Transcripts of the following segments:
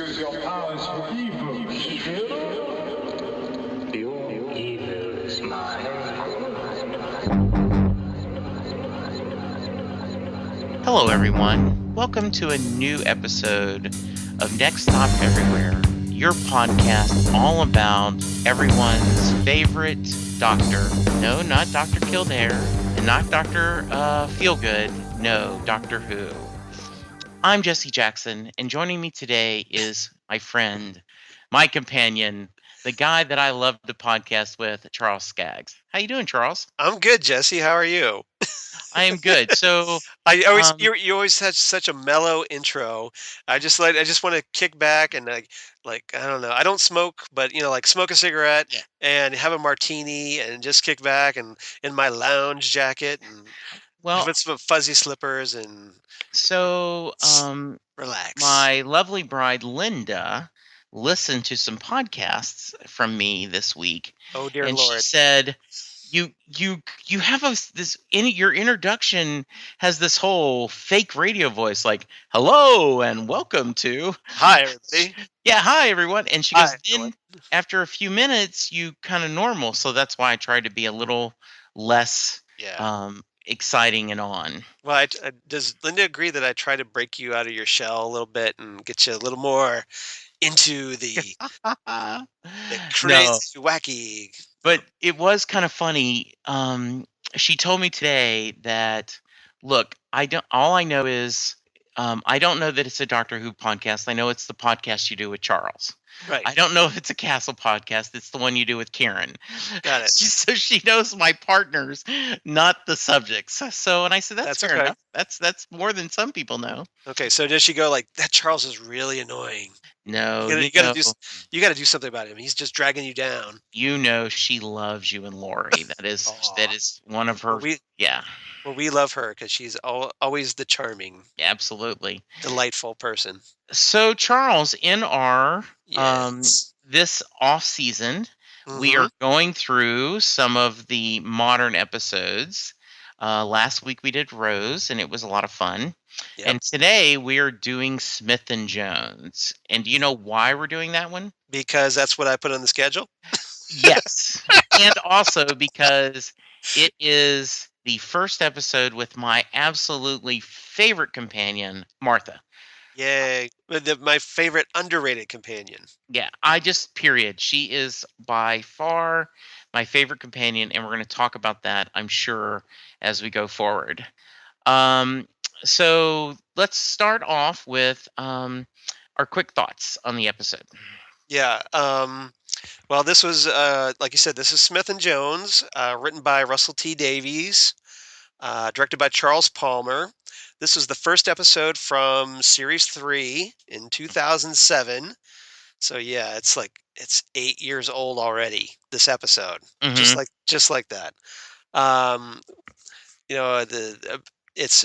Use your powers for evil. Your evil is mine. Hello, everyone. Welcome to a new episode of Next Stop Everywhere, your podcast all about everyone's favorite doctor. No, not Dr. Kildare, and not Dr. Feelgood. No, Doctor Who. I'm Jesse Jackson, and joining me today is my friend, my companion, the guy that I love to podcast with, Charles Skaggs. How you doing, Charles? I'm good, Jesse. How are you? I am good. So, I always um, you always had such a mellow intro. I just want to kick back and like I don't know. I don't smoke, but like smoke a cigarette yeah. and have a martini and just kick back and in my lounge jacket and Well, with some fuzzy slippers and so relax. my lovely bride Linda listened to some podcasts from me this week, Oh dear and she Lord. said, "You have your introduction has this whole fake radio voice, like hello and welcome to Hi everybody. hi everyone." And she Hi goes, everyone. "Then after a few minutes, you kind of normal." So that's why I tried to be a little less Yeah. exciting and on. Well, does Linda agree that I try to break you out of your shell a little bit and get you a little more into the No. crazy, wacky? But it was kind of funny. She told me today that, look, I don't. All I know is, I don't know that it's a Doctor Who podcast. I know it's the podcast you do with Charles. Right. I don't know if it's a Castle podcast. It's the one you do with Karen. Got it. So she knows my partners, not the subjects. So, and I said, that's fair okay. enough. That's more than some people know. Okay, so does she go like that? Charles is really annoying. No, You gotta do something about him. He's just dragging you down. she loves you and Lori. That is one of her. Well, we love her because she's always the charming, Absolutely. delightful person. So, Charles, in our Yes. this off season, we Mhm. are going through some of the modern episodes. Last week we did Rose, and it was a lot of fun. Yep. And today we are doing Smith and Jones. And do you know why we're doing that one? Because that's what I put on the schedule. Yes, and also because it is the first episode with my absolutely favorite companion, Martha. Yay! My favorite underrated companion. Yeah, period. She is by far my favorite companion, and we're going to talk about that, I'm sure, as we go forward. So let's start off with our quick thoughts on the episode. Yeah. Well, this was like you said. This is Smith and Jones, written by Russell T Davies, directed by Charles Palmer. This was the first episode from series 3 in 2007. So yeah, it's 8 years old already. This episode, Mhm. just like that. Um, it's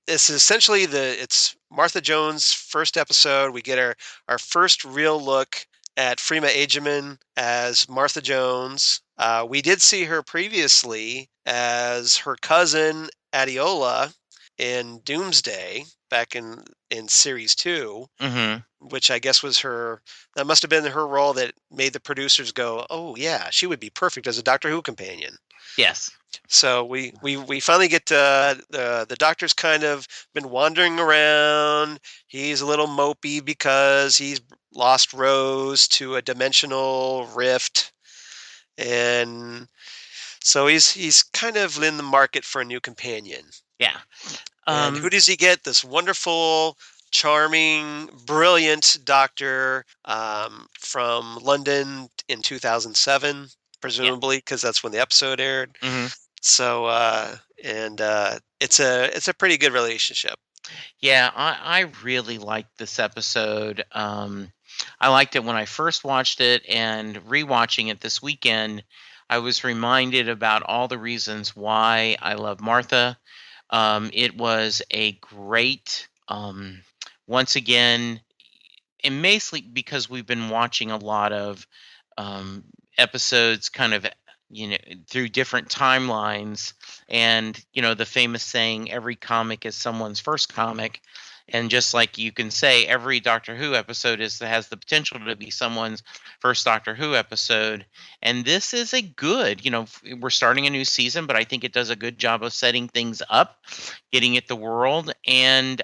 essentially it's Martha Jones' first episode. We get our first real look at Freema Agyeman as Martha Jones. We did see her previously as her cousin Adiola in Doomsday back in series 2, Mhm. which I guess was that must have been her role that made the producers go, "Oh yeah, she would be perfect as a Doctor Who companion." Yes. So we finally get the Doctor's kind of been wandering around. He's a little mopey because he's lost Rose to a dimensional rift, and so he's kind of in the market for a new companion. Yeah. And who does he get? This wonderful, charming, brilliant doctor from London in 2007, presumably, because that's when the episode aired. Mhm. So, it's a pretty good relationship. Yeah, I really liked this episode. I liked it when I first watched it, and rewatching it this weekend, I was reminded about all the reasons why I love Martha. It was a great, once again, and mainly because we've been watching a lot of episodes kind of through different timelines, and the famous saying, every comic is someone's first comic. And just like you can say, every Doctor Who episode has the potential to be someone's first Doctor Who episode. And this is a good, we're starting a new season, but I think it does a good job of setting things up, getting it the world. And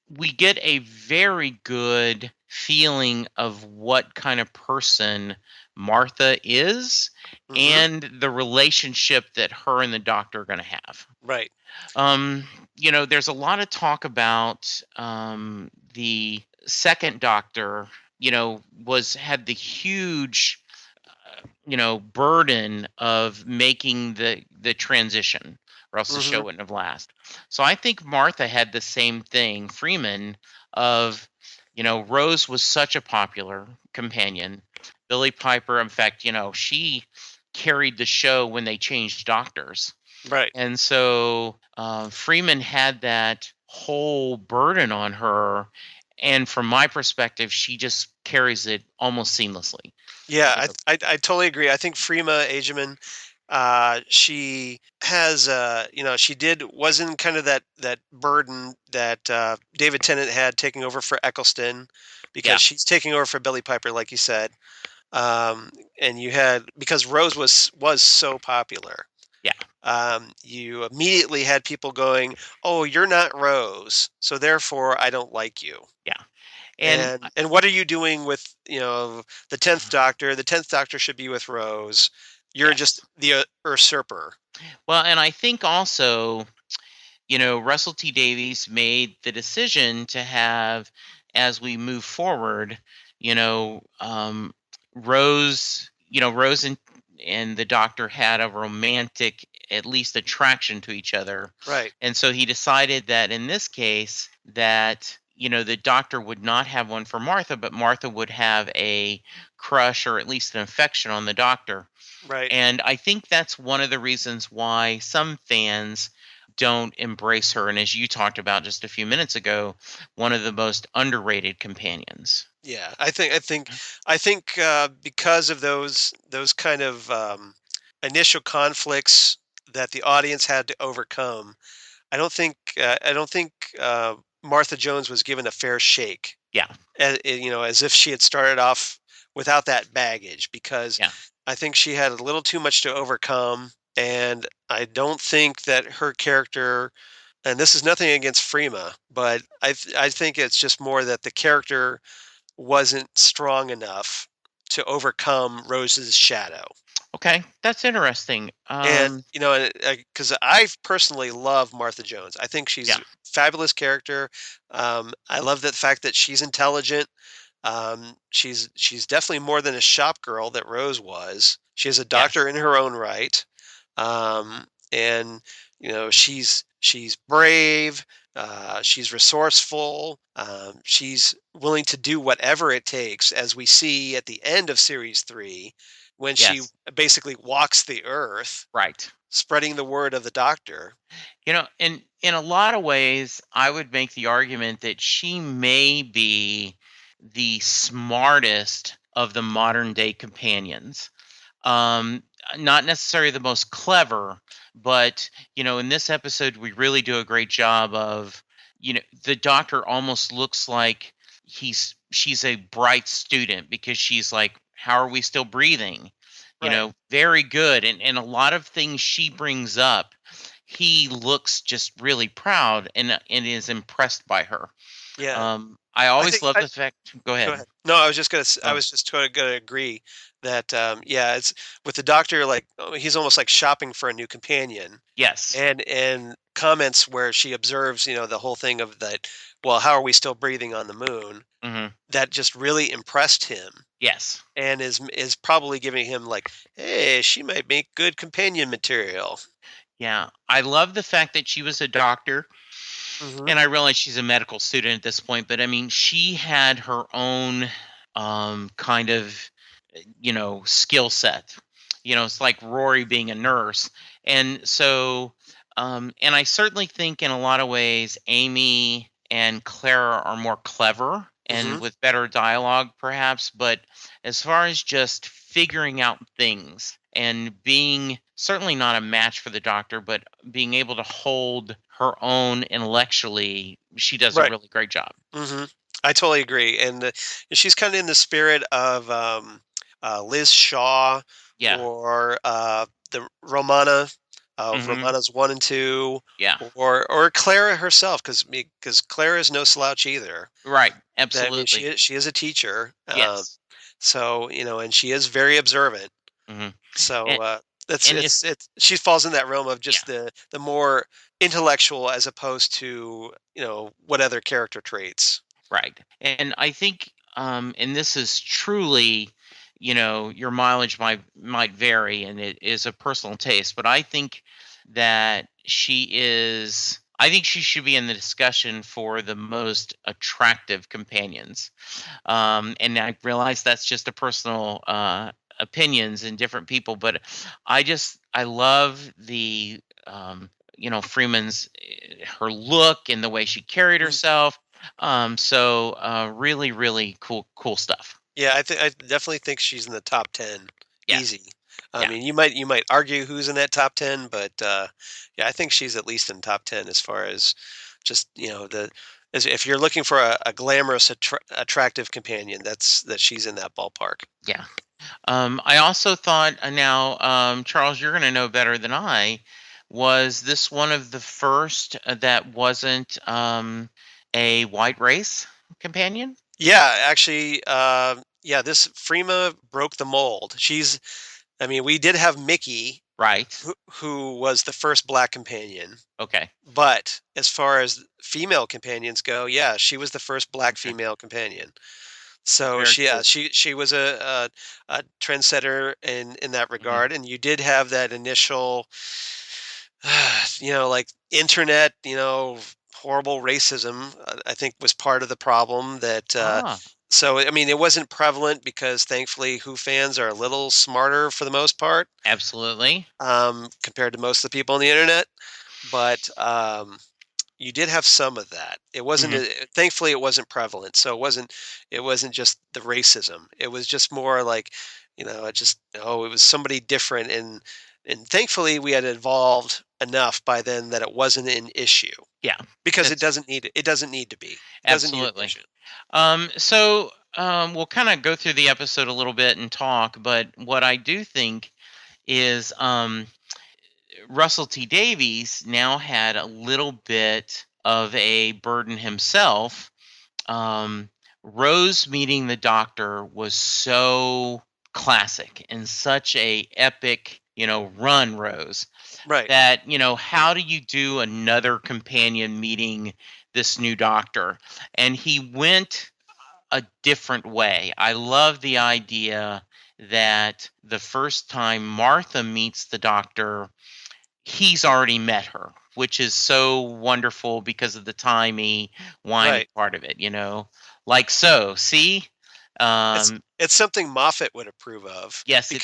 we get a very good feeling of what kind of person Martha is and the relationship that her and the Doctor are going to have. Right. There's a lot of talk about the second Doctor, had the huge, burden of making the transition, or else the show wouldn't have lasted. So I think Martha had the same thing, Freeman, of, Rose was such a popular companion. Billie Piper, in fact, she carried the show when they changed doctors. Right. And so Freeman had that whole burden on her. And from my perspective, she just carries it almost seamlessly. Yeah, I totally agree. I think Freema Agyeman, she has, was in kind of that burden that David Tennant had taking over for Eccleston, because she's taking over for Billie Piper, like you said. And you had, because Rose was so popular. Yeah. You immediately had people going, "Oh, you're not Rose, so therefore I don't like you." Yeah. And what are you doing with, the 10th Doctor? The 10th Doctor should be with Rose. You're just the usurper. Well, and I think also, Russell T Davies made the decision to have, as we move forward, Rose, Rose and the Doctor had a romantic, at least, attraction to each other. Right. And so he decided that in this case that, the Doctor would not have one for Martha, but Martha would have a crush, or at least an affection, on the Doctor. Right. And I think that's one of the reasons why some fans don't embrace her. And as you talked about just a few minutes ago, one of the most underrated companions. Yeah, I think because of those kind of initial conflicts that the audience had to overcome, I don't think Martha Jones was given a fair shake. Yeah. As if she had started off without that baggage, because I think she had a little too much to overcome, and I don't think that her character, and this is nothing against Freema, but I think it's just more that the character wasn't strong enough to overcome Rose's shadow. Okay, that's interesting. And because I personally love Martha Jones, I think she's a fabulous character. I love the fact that she's intelligent. She's definitely more than a shop girl that Rose was. She is a doctor in her own right, and she's brave. She's resourceful. She's willing to do whatever it takes, as we see at the end of series 3, when she basically walks the earth, right, spreading the word of the Doctor. In a lot of ways, I would make the argument that she may be the smartest of the modern day companions. Not necessarily the most clever, but in this episode we really do a great job of, the Doctor almost looks like she's a bright student, because she's like, how are we still breathing? Very good. And a lot of things she brings up, he looks just really proud and is impressed by her. Yeah. I always love the fact. Go ahead. No, I was just gonna agree that it's with the Doctor, like, he's almost like shopping for a new companion. Yes. And comments where she observes, the whole thing of that. Well, how are we still breathing on the moon? Mm-hmm. That just really impressed him. Yes. And is probably giving him like, hey, she might make good companion material. Yeah, I love the fact that she was a doctor. And I realize she's a medical student at this point, but I mean, she had her own kind of, skill set. It's like Rory being a nurse. And so, and I certainly think in a lot of ways, Amy and Clara are more clever and with better dialogue, perhaps. But as far as just figuring out things and being certainly not a match for the Doctor, but being able to hold her own intellectually, she does a Right. really great job. hmm I totally agree, and she's kind of in the spirit of Liz Shaw Yeah. or the Romana of Hmm. Romana's 1 and 2, Yeah. or Clara herself, because Clara is no slouch either. Right. I mean, Absolutely. she is a teacher, Yes. so and she is very observant. Hmm. So And and it's she falls in that realm of yeah. just the more intellectual as opposed to what other character traits. Right. And I think, and this is truly, your mileage might vary, and it is a personal taste, but I think that I think she should be in the discussion for the most attractive companions. And I realize that's just a personal opinions in different people, but I love the Freeman's her look and the way she carried Mhm. herself. So really, really cool stuff. Yeah, I definitely think she's in the top 10, Yeah, easy. I yeah, mean, you might argue who's in that top 10, but yeah, I think she's at least in top 10 as far as just as if you're looking for a glamorous, attractive companion, that she's in that ballpark. yeah. I also thought, now, Charles, you're going to know better than I. Was this one of the first that wasn't a white race companion? Yeah, actually, yeah, this Freema broke the mold. I mean, we did have Mickey, Right. who was the first black companion, Okay. but as far as female companions go, yeah, she was the first black Okay. female companion. So Very cool. she was a trendsetter in that Hmm. regard, and you did have that initial, like internet, horrible racism. I think was part of the problem that. Ah, So I mean, it wasn't prevalent because thankfully, Who fans are a little smarter for the most part, absolutely. compared to most of the people on the internet. But you did have some of that. It wasn't Hmm. thankfully it wasn't prevalent. So it wasn't just the racism. It was just more like, it was somebody different, and thankfully we had evolved enough by then that it wasn't an issue Yeah, because that's it doesn't need to be. It doesn't need absolutely. attention. So we'll kind of go through the episode a little bit and talk, but what I do think is Russell T Davies now had a little bit of a burden himself. um, Rose meeting the doctor was so classic and such a epic, run, Rose, Right. that, how do you do another companion meeting this new doctor? And he went a different way. I love the idea that the first time Martha meets the doctor, he's already met her, which is so wonderful because of the timey wimey Right. part of it, like, so see. It's um it's something Moffat would approve of yes, it would.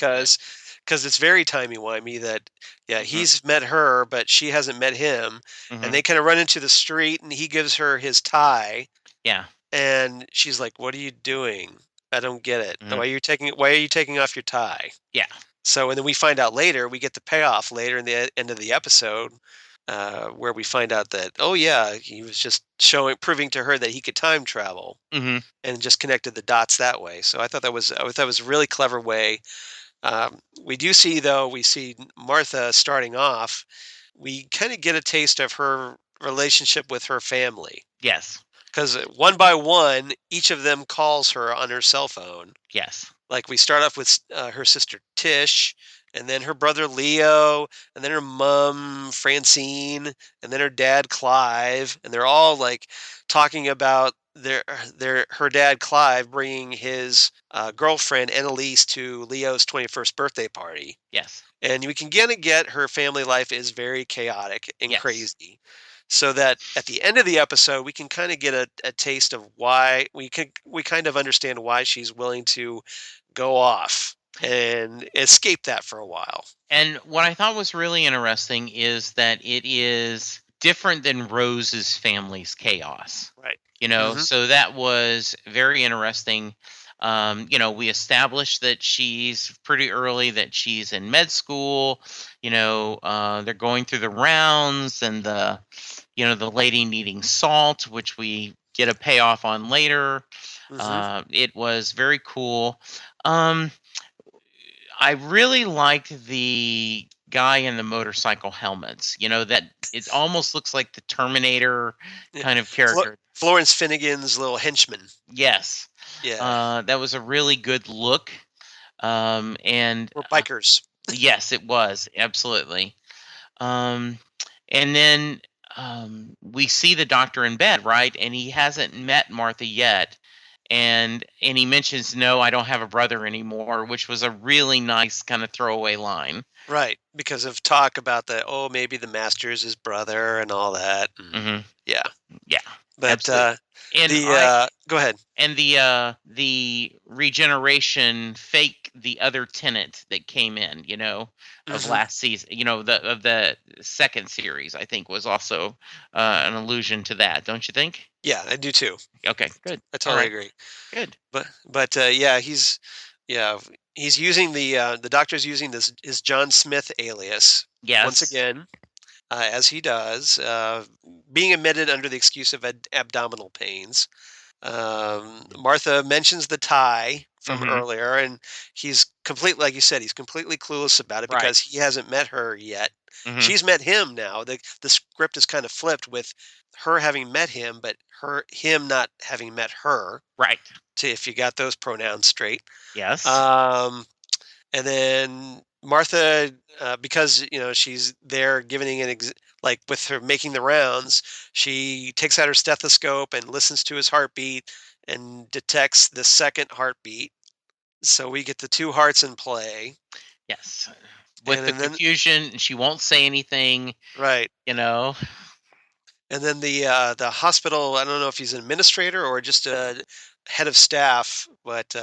because it's very timey-wimey that, yeah, Hmm. he's met her, but she hasn't met him, and Hmm. they kinda run into the street, and he gives her his tie, Yeah. and she's like, "What are you doing? I don't get it. Hmm. Why are you taking off your tie?" Yeah. So, and then we find out later, we get the payoff later in the end of the episode, where we find out that, oh, yeah, he was just proving to her that he could time travel Hmm. and just connected the dots that way. So I thought that was a really clever way. We see Martha starting off. We kind of get a taste of her relationship with her family Yes. because one by one, each of them calls her on her cell phone. Yes. Like we start off with her sister Tish, and then her brother Leo, and then her mom Francine, and then her dad Clive, and they're all like talking about her dad Clive bringing his girlfriend Annalise to Leo's 21st birthday party. Yes. And we can kind of get her family life is very chaotic and Yes. crazy. So that at the end of the episode, we can kind of get a taste of why we kind of understand why she's willing to go off and escape that for a while. And what I thought was really interesting is that it is different than Rose's family's chaos. Right. So that was very interesting. We established that she's pretty early that she's in med school. They're going through the rounds and the lady needing salt, which we get a payoff on later. It was very cool. I really liked the guy in the motorcycle helmets. That it almost looks like the Terminator Yeah. kind of character. Florence Finnegan's little henchman. Yes. Yeah. That was a really good look. And We're bikers. yes, it was absolutely. And then we see the doctor in bed, right? And he hasn't met Martha yet. And he mentions, no, I don't have a brother anymore, which was a really nice kind of throwaway line. Right, because of talk about maybe the master's his brother and all that. Yeah. Yeah. But absolutely. go ahead. And the regeneration fake the other tenant that came in, of last season, of the second series, I think was also an allusion to that, don't you think? Yeah, I do too. Okay, good. I totally agree. Good. But he's using the doctor's using his John Smith alias. Yes. Once again, as he does, being admitted under the excuse of abdominal pains. Martha mentions the tie from earlier, and he's completely, like you said, he's completely clueless about it because he hasn't met her yet. She's met him now. The script is kind of flipped with her having met him, but him not having met her. Right. If you got those pronouns straight. Yes. And then Martha, because she's there giving like with her making the rounds, she takes out her stethoscope and listens to his heartbeat and detects the second heartbeat. So we get the two hearts in play. Yes. With the confusion, she won't say anything. Right. And then the hospital, I don't know if he's an administrator or just a head of staff, but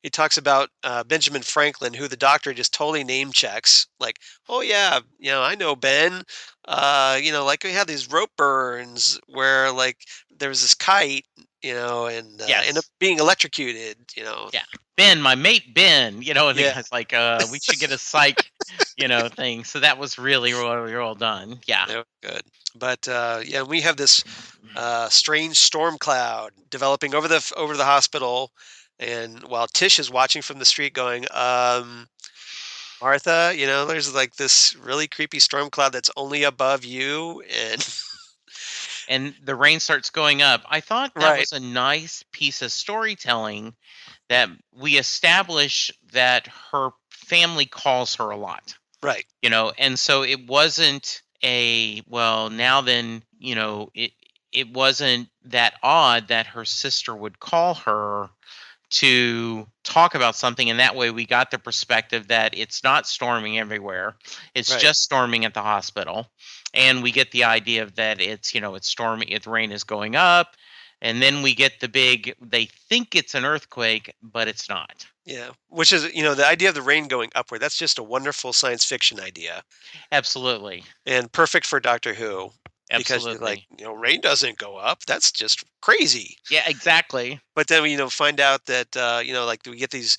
he talks about Benjamin Franklin, who the doctor just totally name checks. Like, oh yeah, I know Ben. Like we had these rope burns where like there was this kite, and end up being electrocuted. Yeah, Ben, my mate Ben. And the guy's like, we should get a psych, thing. So that was really, really well done. Yeah, good. But we have this strange storm cloud developing over the hospital, and while Tish is watching from the street, going, Martha, there's like this really creepy storm cloud that's only above you, and the rain starts going up. I thought that was a nice piece of storytelling that we establish that her family calls her a lot. Right. And so it wasn't now then, it wasn't that odd that her sister would call her to talk about something, and that way we got the perspective that it's not storming everywhere. It's just storming at the hospital. And we get the idea of that it's storming, the rain is going up, and then we get they think it's an earthquake, but it's not. Yeah, which is, the idea of the rain going upward, that's just a wonderful science fiction idea. Absolutely. And perfect for Doctor Who. Absolutely. Because rain doesn't go up. That's just crazy. Yeah, exactly. But then we, find out that, like we get these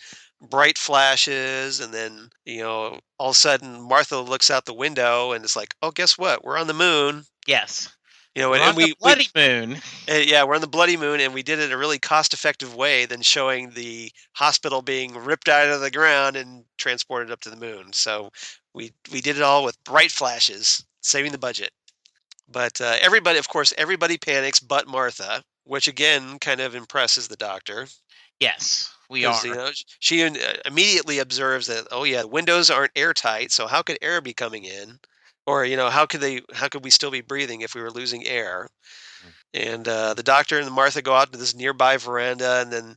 bright flashes, and then, all of a sudden Martha looks out the window and it's like, oh, guess what? We're on the moon. Yes. We're on the bloody moon. Yeah, we're on the bloody moon, and we did it in a really cost-effective way than showing the hospital being ripped out of the ground and transported up to the moon. So we did it all with bright flashes, saving the budget. But everybody panics but Martha, which again kind of impresses the doctor. Yes, we are. She immediately observes that, oh yeah, windows aren't airtight, so how could air be coming in? Or, how could we still be breathing if we were losing air? And the doctor and Martha go out to this nearby veranda, and then,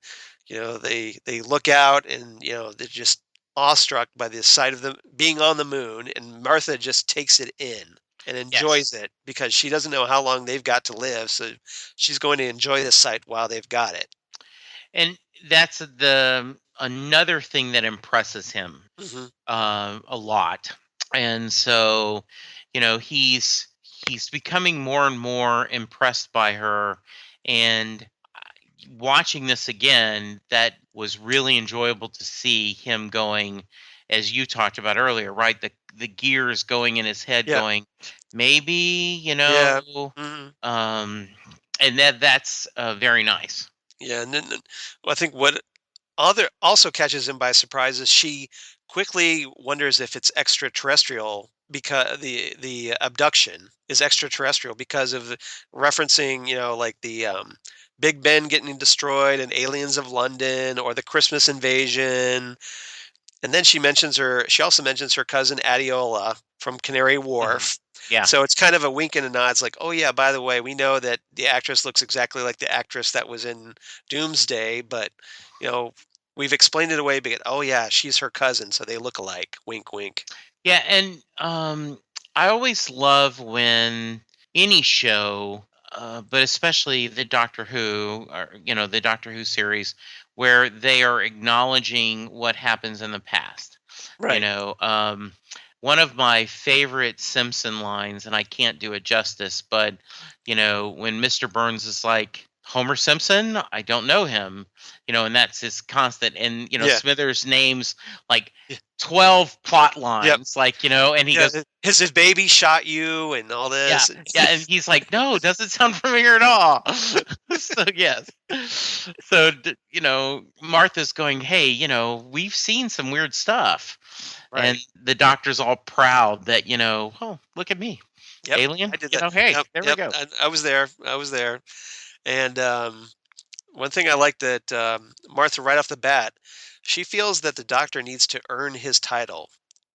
they look out, and, they're just awestruck by the sight of them being on the moon, and Martha just takes it in and enjoys it because she doesn't know how long they've got to live. So she's going to enjoy the sight while they've got it. And that's another thing that impresses him a lot. And so, he's becoming more and more impressed by her, and watching this again, that was really enjoyable to see him going, as you talked about earlier, right? The gears going in his head, Yeah. going, maybe, Yeah. Hmm. and that's very nice. Yeah. And then well, I think what other also catches him by surprise is she quickly wonders if it's extraterrestrial because the abduction is extraterrestrial because of referencing, like the Big Ben getting destroyed and Aliens of London or the Christmas invasion. And then she also mentions her cousin Adiola from Canary Mhm. Wharf. Yeah. So it's kind of a wink and a nod. It's like, oh yeah, by the way, we know that the actress looks exactly like the actress that was in Doomsday, but you know, we've explained it away, but oh yeah, she's her cousin, so they look alike. Wink, wink. Yeah, and I always love when any show, but especially the Doctor Who, or the Doctor Who series, where they are acknowledging what happens in the past. You Right. know, one of my favorite Simpson lines, and I can't do it justice, but when Mr. Burns is like, Homer Simpson, I don't know him, and that's his constant. And Yeah. Smithers names like Yeah. 12 plot Yep. lines, and he Yeah. goes, His baby shot you and all yeah, this. yeah, and he's like, no, doesn't sound familiar at all. So yes, so Martha's going, hey, we've seen some weird stuff, and Right. the doctor's all proud that oh, look at me, Yep. alien, I did that. hey, Yep. there we Yep. go. I was there. I was there. And one thing I like that Martha, right off the bat, she feels that the doctor needs to earn his title.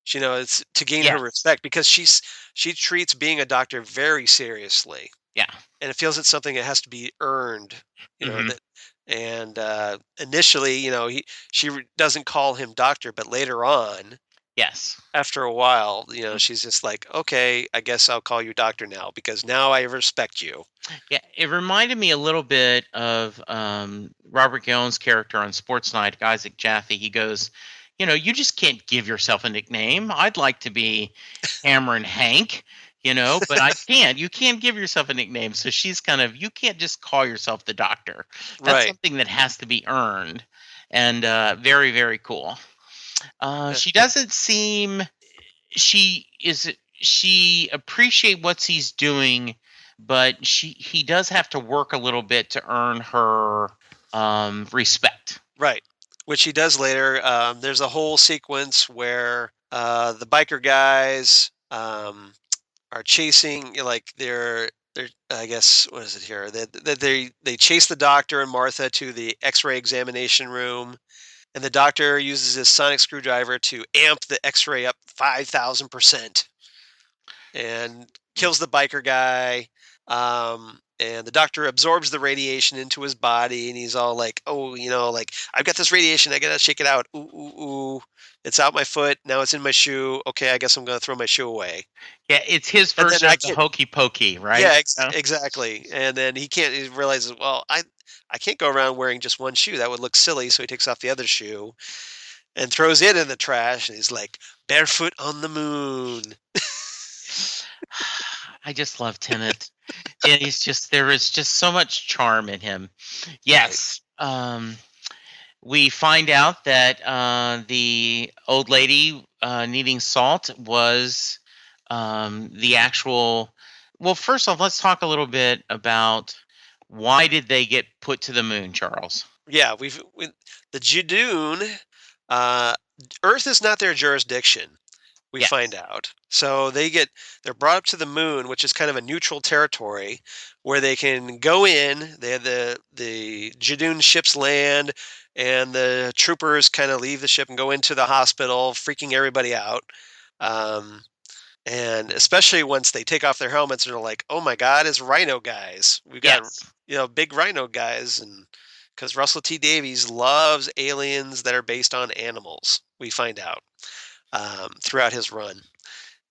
It's to gain her Yes, respect because she treats being a doctor very seriously, yeah, and it feels it's something that has to be earned. hmm That, and initially, doesn't call him doctor, but later on, yes. after a while, she's just like, okay, I guess I'll call you doctor now because now I respect you. Yeah, it reminded me a little bit of Robert Gillens' character on Sports Night, Isaac Jaffe. He goes, you just can't give yourself a nickname. I'd like to be Cameron Hank, but I can't. You can't give yourself a nickname. So she's kind of, you can't just call yourself the doctor. That's Right. something that has to be earned. And very, very cool. Uh, She doesn't seem she appreciate what he's doing, but he does have to work a little bit to earn her respect. Right, which he does later. There's a whole sequence where the biker guys are chasing, like they're. I guess what is it here? They chase the doctor and Martha to the X-ray examination room, and the doctor uses his sonic screwdriver to amp the X-ray up 5,000% and kills the biker guy. And the doctor absorbs the radiation into his body, and he's all like, "Oh, like I've got this radiation. I gotta shake it out. Ooh, ooh, ooh! It's out my foot. Now it's in my shoe. Okay, I guess I'm gonna throw my shoe away." Yeah, it's his And then version I of the can't. hokey pokey, right? Yeah, exactly. And then he can't. He realizes, well, I can't go around wearing just one shoe. That would look silly. So he takes off the other shoe and throws it in the trash. And he's like, "Barefoot on the moon." I just love Tennant. Yeah, there is just so much charm in him. Right. Yes. We find out that the old lady needing salt was the actual. Well, first off, let's talk a little bit about why did they get put to the moon, Charles? Yeah, the Judoon, uh, Earth is not their jurisdiction. We find Yes. out, so they're brought up to the moon, which is kind of a neutral territory where they can go in. They have the Judoon ships land, and the troopers kind of leave the ship and go into the hospital, freaking everybody out. Um, and especially once they take off their helmets and are like, "Oh my God, it's Rhino guys! We've got Yes. big Rhino guys!" And because Russell T Davies loves aliens that are based on animals, we find out throughout his run,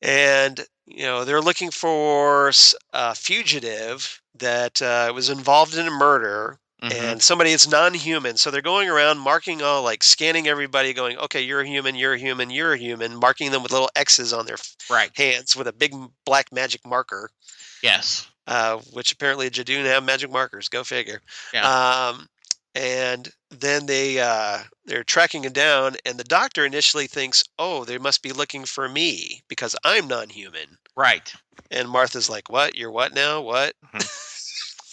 and they're looking for a fugitive that was involved in a murder. Hmm. And somebody that's non-human, so they're going around marking all, like scanning everybody, going, okay, you're a human, you're a human, you're a human, marking them with little X's on their Right. hands with a big black magic marker, Yes. which apparently Jadoon have magic markers. Go figure. Yeah. Um, And then they're tracking him down, and the doctor initially thinks, oh, they must be looking for me because I'm non-human. Right. And Martha's like, what? You're what now? What? Mhm.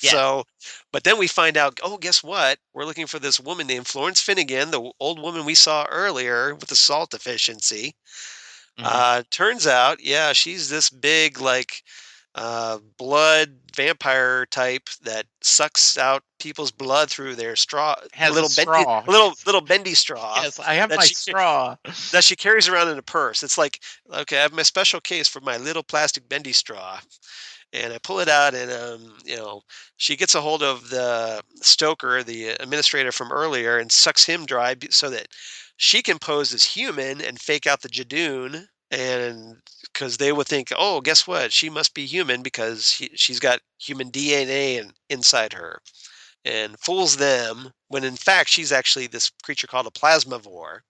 Yes. So, but then we find out, oh, guess what? We're looking for this woman named Florence Finnegan, the old woman we saw earlier with the salt deficiency. Mhm. Turns out, yeah, she's this big, like, blood vampire type that sucks out people's blood through their straw, Has a straw. little bendy straw Yes, I have that my she straw. that she carries around in a purse. It's like, okay, I have my special case for my little plastic bendy straw, and I pull it out, and she gets a hold of the Stoker, the administrator from earlier, and sucks him dry so that she can pose as human and fake out the Judoon, and because they would think, oh, guess what? She must be human because she's got human DNA inside her, and fools them when in fact she's actually this creature called a plasmavore.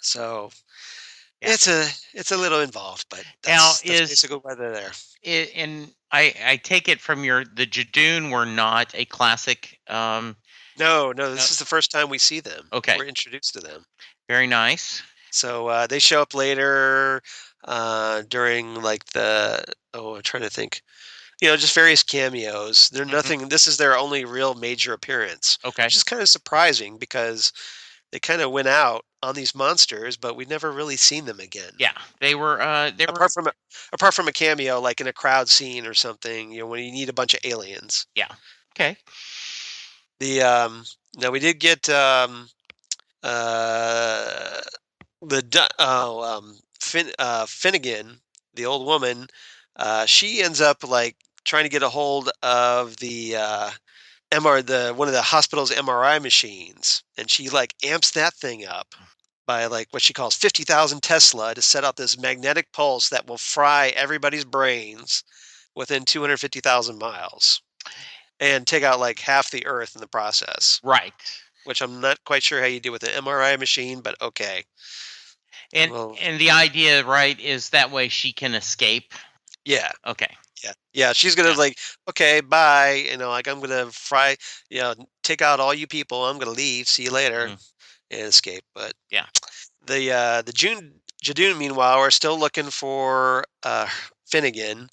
So Yeah. it's a little involved, but Now that's basically why they're there. and I take it from the Judoon were not a classic. No, this is the first time we see them. Okay. We're introduced to them. Very nice. So they show up later during like I'm trying to think. Just various cameos. They're Mhm. nothing. This is their only real major appearance, Okay. which is kind of surprising because they kind of went out on these monsters, but we've never really seen them again. Yeah, they were. Apart from a cameo, like in a crowd scene or something. When you need a bunch of aliens. Yeah. Okay. Now we did get uh Finnegan, the old woman. She ends up like trying to get a hold of the one of the hospital's MRI machines, and she like amps that thing up by like what she calls 50,000 Tesla to set out this magnetic pulse that will fry everybody's brains within 250,000 miles and take out like half the earth in the process, Right. which I'm not quite sure how you do with an MRI machine, but okay. And Well, and the idea, right, is that way she can escape. yeah. Okay. Yeah, she's gonna Yeah. like, okay, bye. Like I'm gonna take out all you people. I'm gonna leave. See you later, Mhm. and escape. But Yeah. the Judoon, meanwhile, are still looking for Finnegan.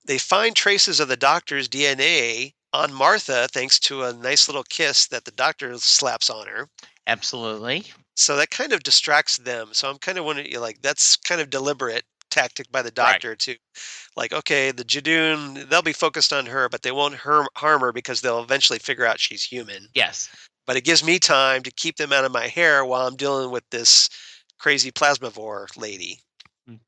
They find traces of the doctor's DNA on Martha, thanks to a nice little kiss that the doctor slaps on her. Absolutely. So that kind of distracts them. So I'm kind of wondering, like, that's kind of deliberate tactic by the Right. doctor to like, okay, the Judoon, they'll be focused on her, but they won't harm her because they'll eventually figure out she's human. Yes. But it gives me time to keep them out of my hair while I'm dealing with this crazy plasmavore lady. Mm.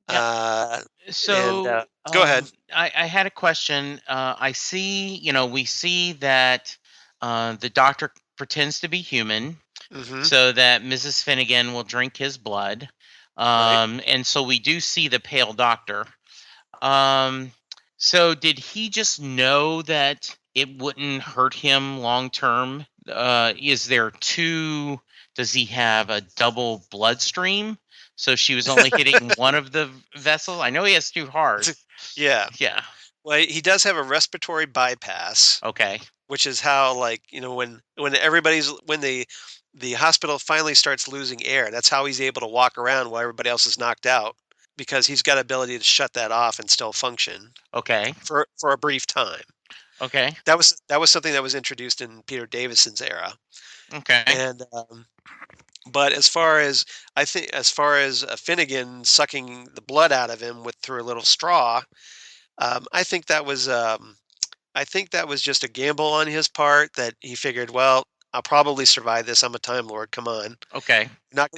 Now, Uh, and so Go ahead. I had a question. I see, we see that the doctor pretends to be human Hmm. so that Mrs. Finnegan will drink his blood. Right. And so we do see the pale doctor. Um, so did he just know that it wouldn't hurt him long term? Is there two? Does he have a double bloodstream? So she was only hitting one of the vessels. I know he has two hearts. Yeah. Yeah. Well, he does have a respiratory bypass, Okay. which is how, like, when the hospital finally starts losing air, that's how he's able to walk around while everybody else is knocked out, because he's got ability to shut that off and still function Okay. for a brief time. Okay. That was something that was introduced in Peter Davison's era. Okay. And but as far as Finnegan sucking the blood out of him with through a little straw, I think that was just a gamble on his part, that he figured, well, I'll probably survive this. I'm a Time Lord. Come on. Okay.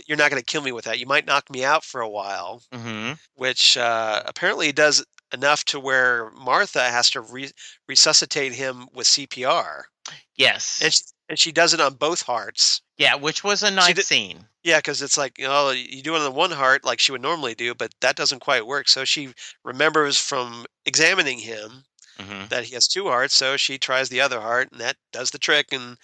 You're not going to kill me with that. You might knock me out for a while, Mm-hmm. which apparently does enough to where Martha has to resuscitate him with CPR. Yes. And she does it on both hearts. Yeah, which was a She nice did, scene. yeah, because it's like, you do it on the one heart like she would normally do, but that doesn't quite work. So she remembers from examining him Mm-hmm. that he has two hearts, so she tries the other heart, and that does the trick, and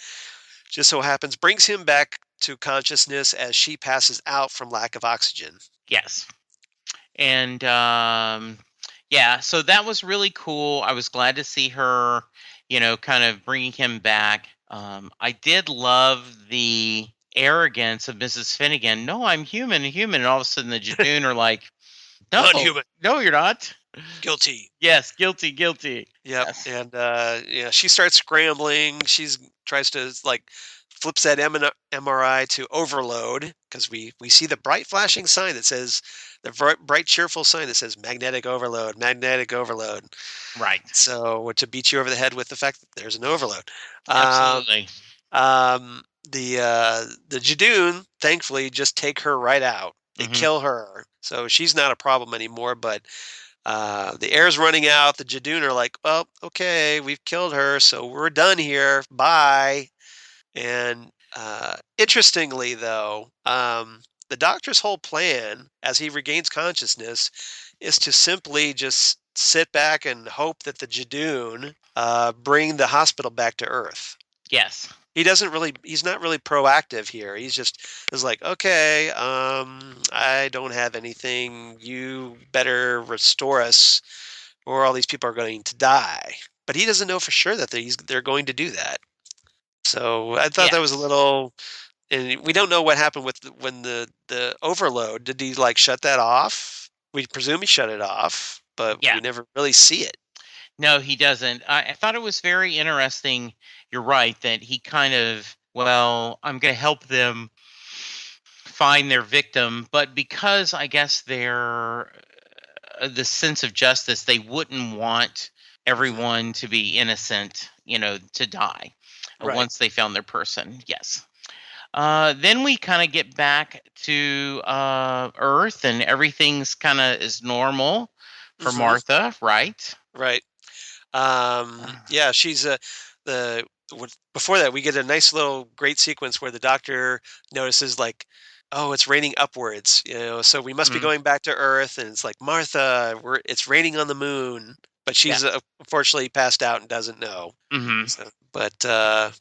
just so happens brings him back to consciousness as she passes out from lack of oxygen. Yes. And yeah, so that was really cool. I was glad to see her, kind of bringing him back. I did love the arrogance of Mrs. Finnegan. No, I'm human, human. And all of a sudden the Judoon are like, no, Non-human. no, you're not. Guilty. Yes, guilty, guilty. Yep. Yes. And yeah, she starts scrambling. She's tries to like flips that MRI to overload because we see the bright flashing sign that says the bright cheerful sign that says magnetic overload, magnetic overload. Right. So to beat you over the head with the fact that there's an overload. Absolutely. The Judoon thankfully just take her right out. They kill her, so she's not a problem anymore. But the air's running out. The Judoon are like, well, okay, we've killed her, so we're done here. Bye. And interestingly, though, the doctor's whole plan, as he regains consciousness, is to simply just sit back and hope that the Judoon bring the hospital back to Earth. Yes. He's not really proactive here. He's just is like, okay, I don't have anything. You better restore us, or all these people are going to die. But he doesn't know for sure that they're going to do that. So I thought that was a little, and we don't know what happened with when the overload. Did he like shut that off? We presume he shut it off, but we never really see it. No, he doesn't. I thought it was very interesting. You're right that he kind of, well, I'm going to help them find their victim, but because I guess they're the sense of justice, they wouldn't want everyone to be innocent, to die once they found their person. Yes. Then we kind of get back to Earth, and everything's kind of is normal for Martha, right? Right. Yeah, she's before that we get a nice little great sequence where the doctor notices like, oh, it's raining upwards, so we must be going back to Earth, and it's like, Martha, it's raining on the moon, but she's unfortunately passed out and doesn't know. So, but the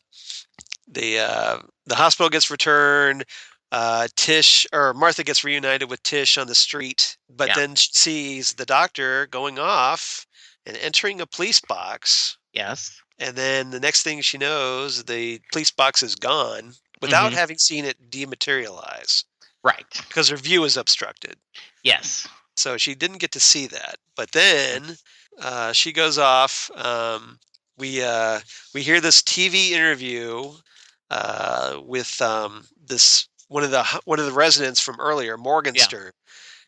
hospital gets returned. Martha gets reunited with Tish on the street, but then she sees the doctor going off and entering a police box. Yes. And then the next thing she knows, the police box is gone without having seen it dematerialize. Right. Because her view is obstructed. Yes. So she didn't get to see that. But then she goes off. We hear this TV interview with this one of the residents from earlier, Morgenstern.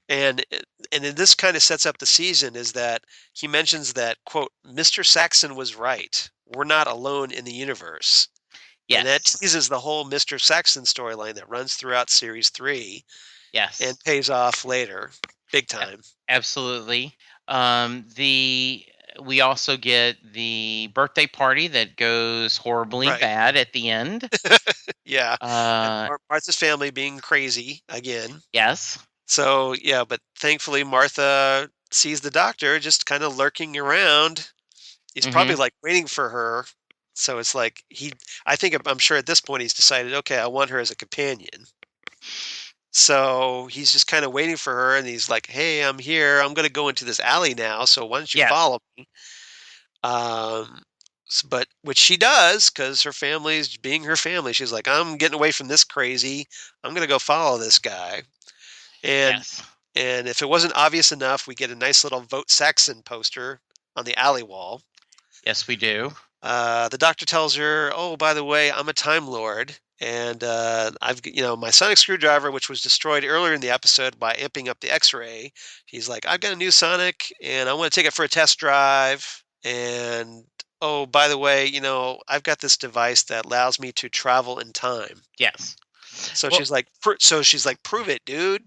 And this kind of sets up the season is that he mentions that, quote, Mr. Saxon was right. We're not alone in the universe. Yes. And that teases the whole Mr. Saxon storyline that runs throughout series 3. Yes. And pays off later. Big time. Absolutely. We also get the birthday party that goes horribly bad at the end. Yeah. Martha's family being crazy again. Yes. So, yeah, but thankfully Martha sees the doctor just kind of lurking around. He's probably like waiting for her. So it's like I'm sure at this point he's decided, okay, I want her as a companion. So he's just kind of waiting for her, and he's like, hey, I'm here. I'm going to go into this alley now. So why don't you follow me? But which she does because her family's being her family. She's like, I'm getting away from this crazy. I'm going to go follow this guy. And if it wasn't obvious enough, we get a nice little Vote Saxon poster on the alley wall. Yes, we do. The doctor tells her, oh, by the way, I'm a Time Lord. And I've, my sonic screwdriver, which was destroyed earlier in the episode by amping up the X-ray. He's like, I've got a new sonic, and I want to take it for a test drive. And oh, by the way, I've got this device that allows me to travel in time. Yes. So she's like, prove it, dude.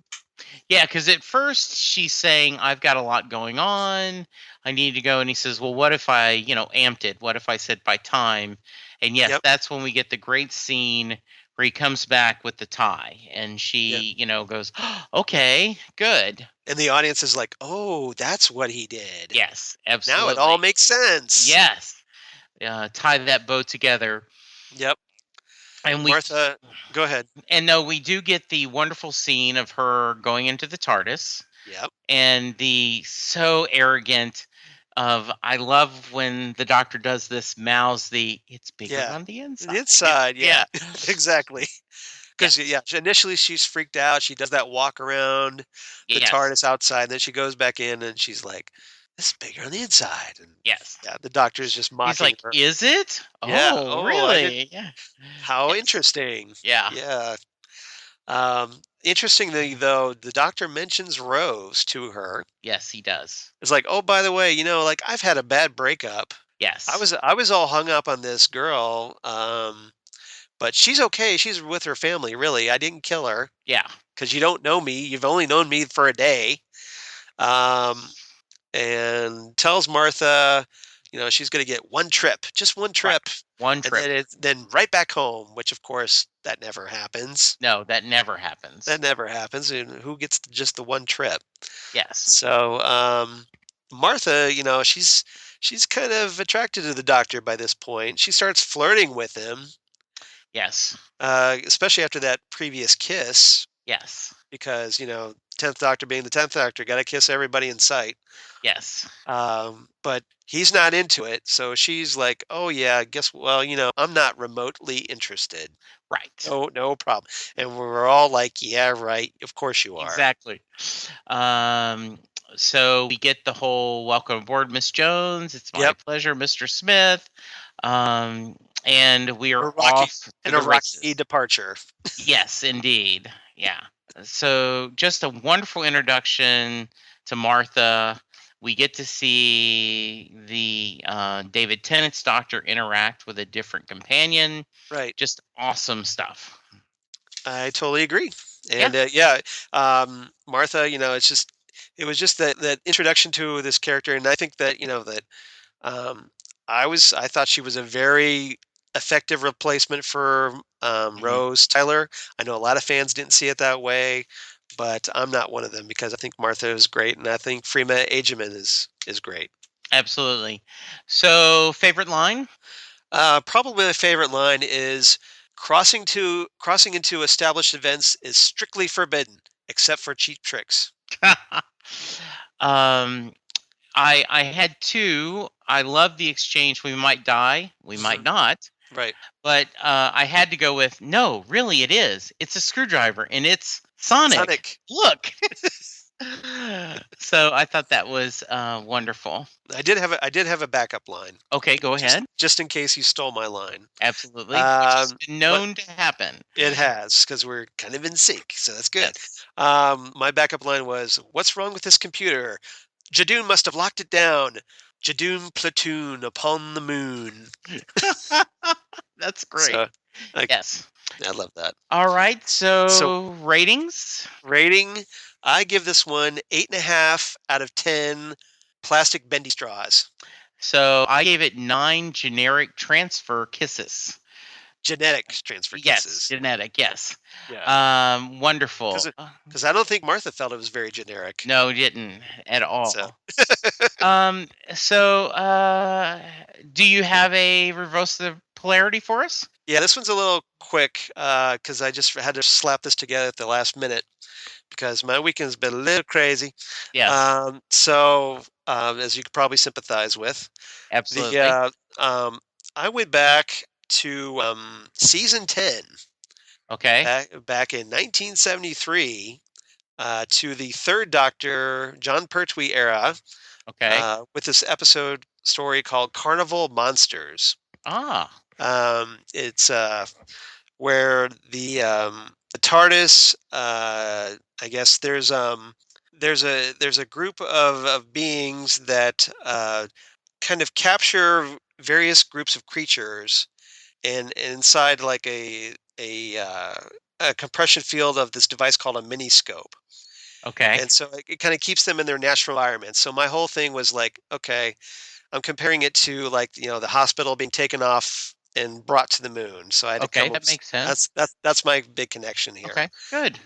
Yeah, because at first she's saying, I've got a lot going on. I need to go. And he says, well, what if I, amped it? What if I said by time? And yes, that's when we get the great scene where he comes back with the tie. And she, goes, oh, okay, good. And the audience is like, oh, that's what he did. Yes, absolutely. Now it all makes sense. Yes. Tie that bow together. Yep. And Martha, go ahead. And no, we do get the wonderful scene of her going into the TARDIS. Yep. And the so arrogant I love when the doctor does this, it's bigger Yeah. on the inside. The inside, yeah. Yeah. Exactly. Because Yes. initially she's freaked out. She does that walk around the Yes. TARDIS outside, and then she goes back in, and she's like, "This is bigger on the inside." And Yes. yeah, the doctor's just He's mocking like, her. "Is it? Yeah. Oh, Oh, I didn't. really? Yeah." How Yes. interesting. Yeah. Yeah. Interestingly, though, the doctor mentions Rose to her. Yes, he does. It's like, oh, by the way, like I've had a bad breakup. I Yes. was I was all hung up on this girl, but she's okay. She's with her family. Really, I didn't kill her Yeah. because you don't know me. You've only known me for a day. Um, and tells Martha, she's going to get one trip, just one Right. trip, One and trip. then right back home. Which, of course, that never happens. No, that never happens. That never happens. And who gets just the one trip? Yes. So Martha, she's kind of attracted to the doctor by this point. She starts flirting with him, Yes. especially after that previous kiss, Yes. because 10th Doctor being the 10th Doctor, got to kiss everybody in sight. Yes. But he's not into it, so she's like, "Oh yeah, guess well, I'm not remotely interested." Right. Oh, no problem. And we're all like, "Yeah, right. Of course you are." Exactly. Um, so we get the whole welcome aboard, Miss Jones. It's my Yep. pleasure, Mr. Smith. And we are A rocky off to and a the rocky races. departure. Yes, indeed. Yeah. So just a wonderful introduction to Martha. We get to see the David Tennant's doctor interact with a different companion. Right. Just awesome stuff. I totally agree. Yeah. And Martha, it was just that introduction to this character, and I think that that um, I thought she was a very effective replacement for Mhm. Rose Tyler. I know a lot of fans didn't see it that way, but I'm not one of them because I think Martha is great, and I think Freema Agyeman is great. Absolutely. So, favorite line? Probably my favorite line is crossing into established events is strictly forbidden, except for cheap tricks. um, I had two. I love the exchange. We might die, we might not. Right. But I had to go with no. Really, it is. It's a screwdriver, and it's Sonic. Sonic. Look. So I thought that was wonderful. I did have a backup line. Okay, go ahead. Just in case you stole my line. Absolutely, which has been But known to happen. it has because we're kind of in sync, so that's good. Yes. My backup line was, "What's wrong with this computer? Judoon must have locked it down. Judoon platoon upon the moon." That's great. So I, Yes. I love that. All right. So So ratings. rating, I give this one 8.5 out of 10 plastic bendy straws. So I gave it 9 generic transfer kisses. Genetic transfer Yes, kisses. genetic. Yes. Yeah. Wonderful. Because I don't think Martha felt it was very generic. No, didn't at all. So Do you have a reverse the polarity for us? yeah, this one's a little quick because I just had to slap this together at the last minute because my weekend's been a little crazy. Yes, As you could probably sympathize with, absolutely. I went back to season 10 Okay. back in 1973 to the third Doctor, John Pertwee era, Okay. with this episode story called Carnival Monsters. Ah. It's where the TARDIS. I guess there's a group of beings that kind of capture various groups of creatures, and inside like a compression field of this device called a miniscope. Okay. And so it kind of keeps them in their natural environment. So my whole thing was like, okay, I'm comparing it to like the hospital being taken off and brought to the moon. So I had to Okay, come up. that makes sense. That's my big connection here. Okay, good.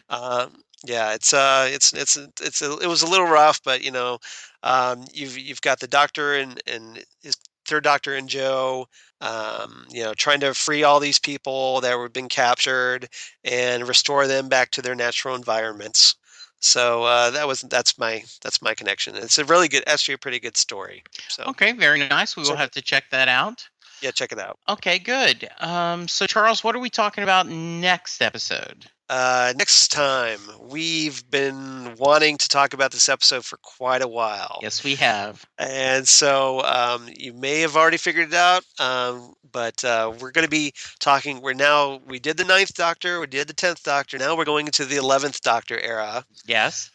Yeah, it was a little rough, but you've got the doctor and his third doctor and Joe, trying to free all these people that were being captured and restore them back to their natural environments. So that's my connection. It's a really good, actually a pretty good story. So Okay, very nice. We will check have it, to check that out. yeah, check it out. Okay, good. So Charles, what are we talking about next episode? Next time, we've been wanting to talk about this episode for quite a while. Yes, we have. And so you may have already figured it out, but we're going to be talking. We did the Ninth Doctor, we did the 10th Doctor. Now we're going into the 11th Doctor era Yes.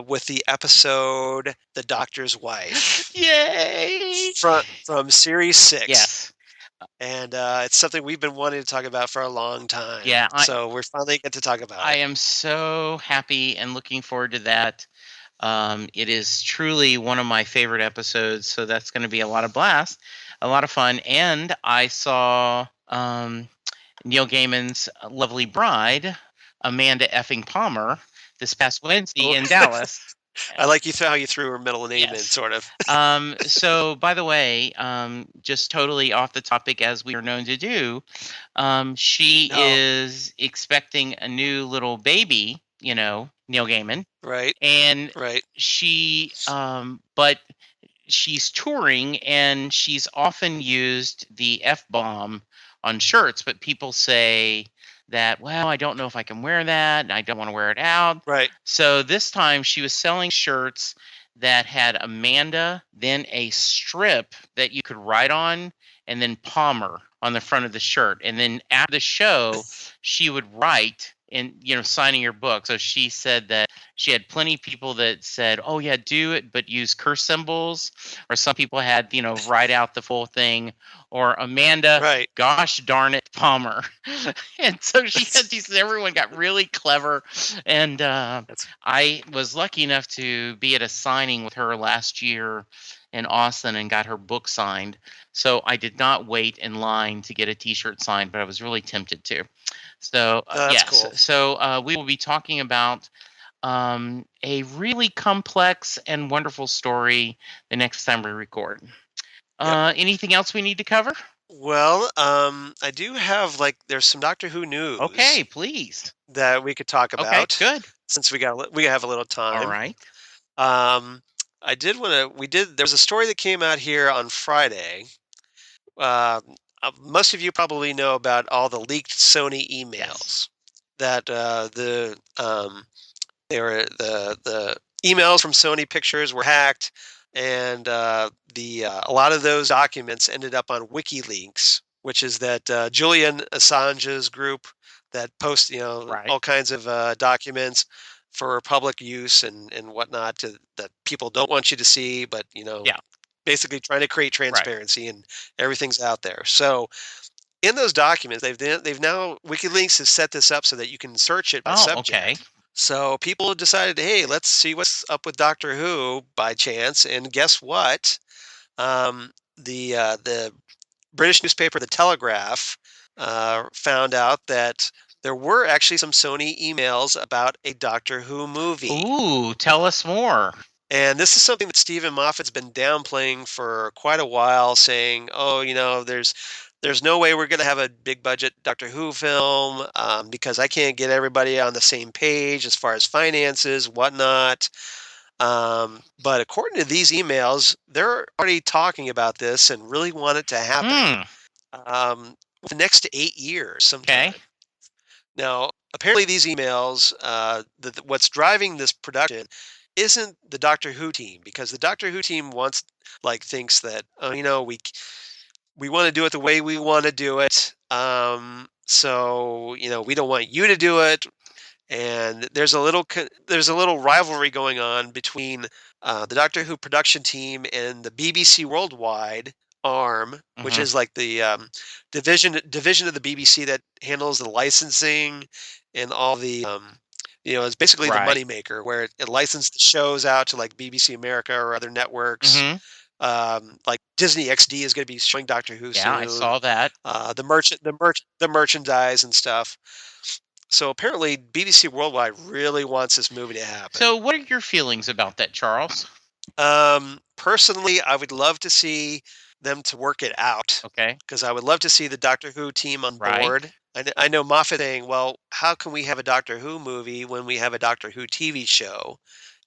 with the episode "The Doctor's Wife" Yay! from Series 6. Yes. And it's something we've been wanting to talk about for a long time. Yeah, so we're finally get to talk about I it. am so happy and looking forward to that. It is truly one of my favorite episodes, so that's going to be a lot of blast, a lot of fun. And I saw Neil Gaiman's lovely bride, Amanda effing Palmer, this past Wednesday in Dallas. I like how you threw her middle name in, Yes. sort of. So, by the way, just totally off the topic as we are known to do, she is expecting a new little baby, Neil Gaiman. Right. And Right. she, but she's touring and she's often used the F-bomb on shirts, but people say that, well, I don't know if I can wear that and I don't want to wear it out. Right. So this time she was selling shirts that had Amanda, then a strip that you could write on, and then Palmer on the front of the shirt. And then after the show, she would write and, signing your book. So she said that she had plenty of people that said, oh yeah, do it, but use curse symbols. Or some people had, write out the full thing. Or Amanda, Right. gosh darn it, Palmer. And so she had these, everyone got really clever. And I was lucky enough to be at a signing with her last year in Austin and got her book signed. So I did not wait in line to get a t-shirt signed, but I was really tempted to. So That's yes, cool. so we will be talking about a really complex and wonderful story the next time we record. Anything else we need to cover? Well, I do have there's some Doctor Who news. Okay, please. That we could talk about. Okay, good. Since we have a little time. All right. There's a story that came out here on Friday. Most of you probably know about all the leaked Sony emails that the emails from Sony Pictures were hacked, and a lot of those documents ended up on WikiLeaks, which is that Julian Assange's group that posts all kinds of documents for public use and whatnot that people don't want you to see, but basically trying to create transparency, and everything's out there. So in those documents, they've now WikiLeaks has set this up so that you can search it by subject. Okay. So people decided, hey, let's see what's up with Doctor Who by chance, and guess what? The British newspaper, The Telegraph, found out that there were actually some Sony emails about a Doctor Who movie. Ooh, tell us more. And this is something that Stephen Moffat's been downplaying for quite a while, saying, oh, there's no way we're going to have a big budget Doctor Who film because I can't get everybody on the same page as far as finances, whatnot. But according to these emails, they're already talking about this and really want it to happen the next 8 years sometime. Okay. Now, apparently these emails, what's driving this production isn't the Doctor Who team, because the Doctor Who team thinks that, we want to do it the way we want to do it. So, we don't want you to do it. And there's a little rivalry going on between the Doctor Who production team and the BBC Worldwide arm, which is like the division of the BBC that handles the licensing and all the it's basically the moneymaker, where it licensed the shows out to like BBC America or other networks. Like Disney XD is going to be showing Doctor Who soon. Yeah, I saw that. The merchandise and stuff. So apparently BBC Worldwide really wants this movie to happen. So what are your feelings about that, Charles? Personally, I would love to see them to work it out. Okay. Because I would love to see the Doctor Who team on board. I know Moffat saying, "Well, how can we have a Doctor Who movie when we have a Doctor Who TV show?"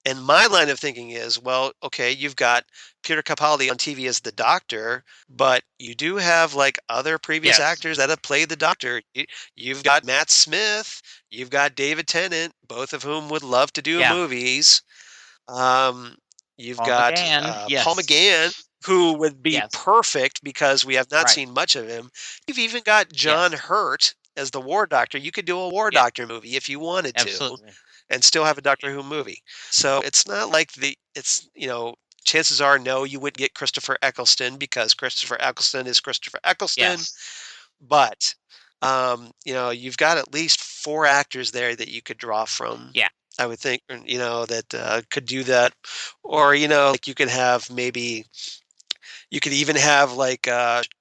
And my line of thinking is, well, okay, you've got Peter Capaldi on TV as the Doctor, but you do have like other previous Yes. actors that have played the Doctor. You've got Matt Smith, you've got David Tennant, both of whom would love to do Yeah. movies. Um, you've Paul got McGann. Paul Yes. McGann, who would be Yes. perfect because we have not Right. seen much of him. You've even got John Yes. Hurt as the War Doctor. You could do a War Yeah. Doctor movie if you wanted to Absolutely. and still have a Doctor Who movie. So it's not like chances are no, you wouldn't get Christopher Eccleston because Christopher Eccleston is Christopher Eccleston. Yes. But you've got at least four actors there that you could draw from. Yeah. I would think, that could do that, or like you could even have like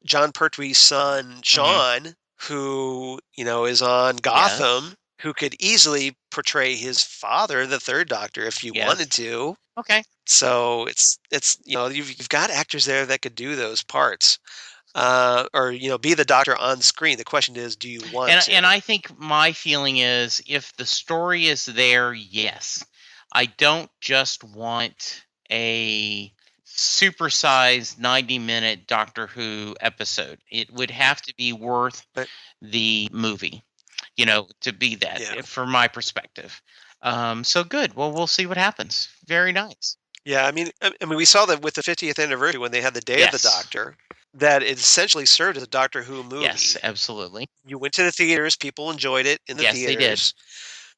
John Pertwee's son Hmm. Sean, who is on Yes. Gotham, who could easily portray his father, the Third Doctor, if you Yes. wanted to. Okay. So it's you've got actors there that could do those parts, or be the Doctor on screen. The question is, do you want to? And I think my feeling is if the story is there, yes. I don't just want a supersized 90-minute Doctor Who episode. It would have to be worth But the movie, to be that, yeah, from my perspective. So good. Well, we'll see what happens. Very nice. yeah. I mean, we saw that with the 50th anniversary when they had the Day of the Yes. Doctor, that it essentially served as a Doctor Who movie. Yes, absolutely. You went to the theaters, people enjoyed it in the Yes, they did. theaters.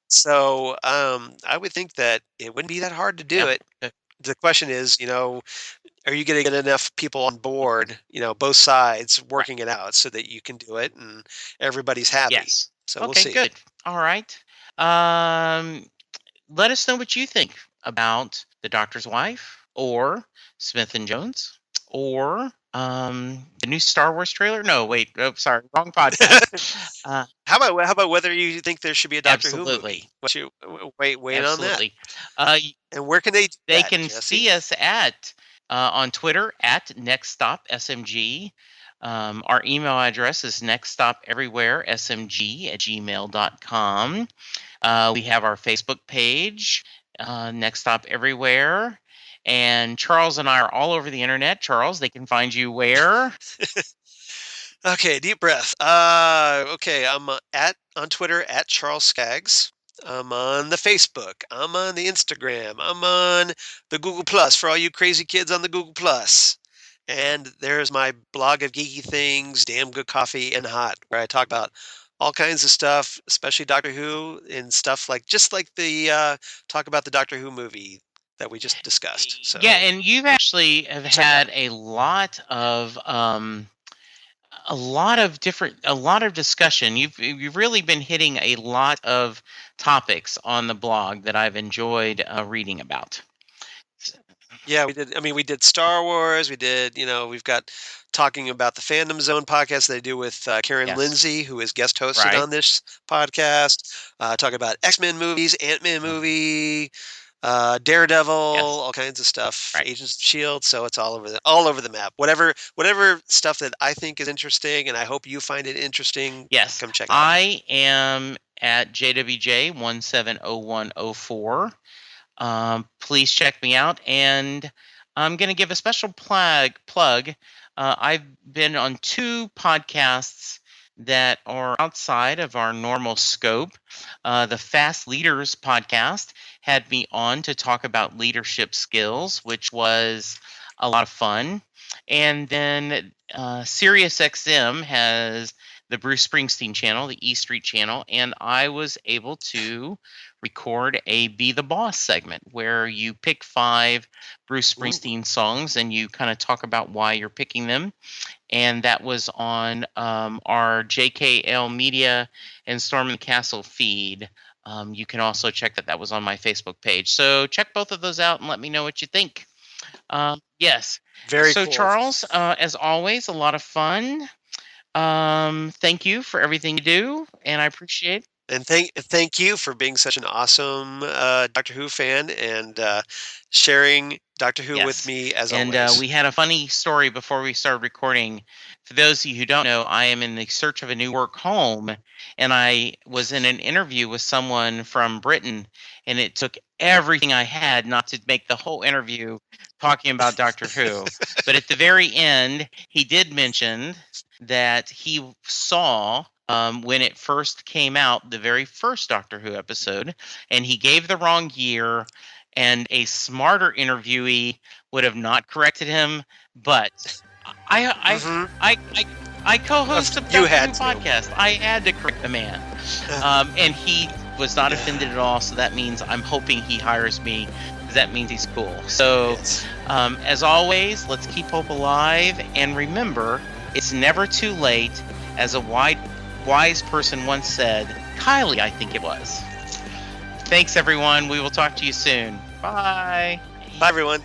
So, I would think that it wouldn't be that hard to do Yep. it. The question is, are you gonna get enough people on board, both sides Right. working it out so that you can do it and everybody's happy? Yes. So we'll Okay, see. good. All right. Um, Let us know what you think about The Doctor's Wife or Smith and Jones or the new Star Wars trailer. No, wait. Oh, sorry. Wrong podcast. Uh, How about whether you think there should be a Doctor Who movie? absolutely. What you wait on that. Absolutely. Uh, And where can they do They that, can Jesse? see us at on Twitter at Next Stop SMG. Our email address is nextstopeverywheresmg@gmail.com. We have our Facebook page, Next Stop Everywhere. And Charles and I are all over the internet. Charles, they can find you where? Okay, deep breath. Okay, I'm on Twitter at Charles Skaggs. I'm on the Facebook. I'm on the Instagram. I'm on the Google Plus for all you crazy kids on the Google Plus. And there's my blog of geeky things, damn good coffee and hot, where I talk about all kinds of stuff, especially Doctor Who and stuff like just like the talk about the Doctor Who movie that we just discussed. Yeah, So and you've actually have check it out. had a lot of discussion. You've really been hitting a lot of topics on the blog that I've enjoyed reading about. Yeah, we did. I mean, we did Star Wars. We did, we've got talking about the Fandom Zone podcast they do with Karen Yes, Lindsay, who is guest hosted right. on this podcast. Talking about X-Men movies, Ant-Man movie, Daredevil, Yes, all kinds of stuff, right. Agents of Shield. So it's all over the map. Whatever stuff that I think is interesting, and I hope you find it interesting. Yes, Come check out. I am at JWJ170104. Please check me out. And I'm going to give a special plug. I've been on 2 podcasts that are outside of our normal scope. The Fast Leaders podcast had me on to talk about leadership skills, which was a lot of fun. And then SiriusXM has the Bruce Springsteen channel, the E Street channel, and I was able to record a Be the Boss segment where you pick 5 Bruce Ooh, Springsteen songs and you kind of talk about why you're picking them. And that was on our JKL Media and Storm in the Castle feed. You can also check that was on my Facebook page. So check both of those out and let me know what you think. Yes. very So cool. Charles, as always, a lot of fun. Thank you for everything you do, and I appreciate it. And thank you for being such an awesome Doctor Who fan and sharing Doctor Who with Yes. me as And always. we had a funny story before we started recording. For those of you who don't know, I am in the search of a new work home, and I was in an interview with someone from Britain, and it took everything I had not to make the whole interview talking about Doctor Who. But at the very end, he did mention that he saw when it first came out, the very first Doctor Who episode, and he gave the wrong year, and a smarter interviewee would have not corrected him. But I co-host a You Doctor Who had to. podcast. I had to correct the man, and he was not offended at all. So that means I'm hoping he hires me. That means he's cool. So, Yes. as always, let's keep hope alive, and remember, it's never too late. As a wise person once said, Kylie, I think it was. Thanks, everyone. We will talk to you soon. Bye. Bye, everyone.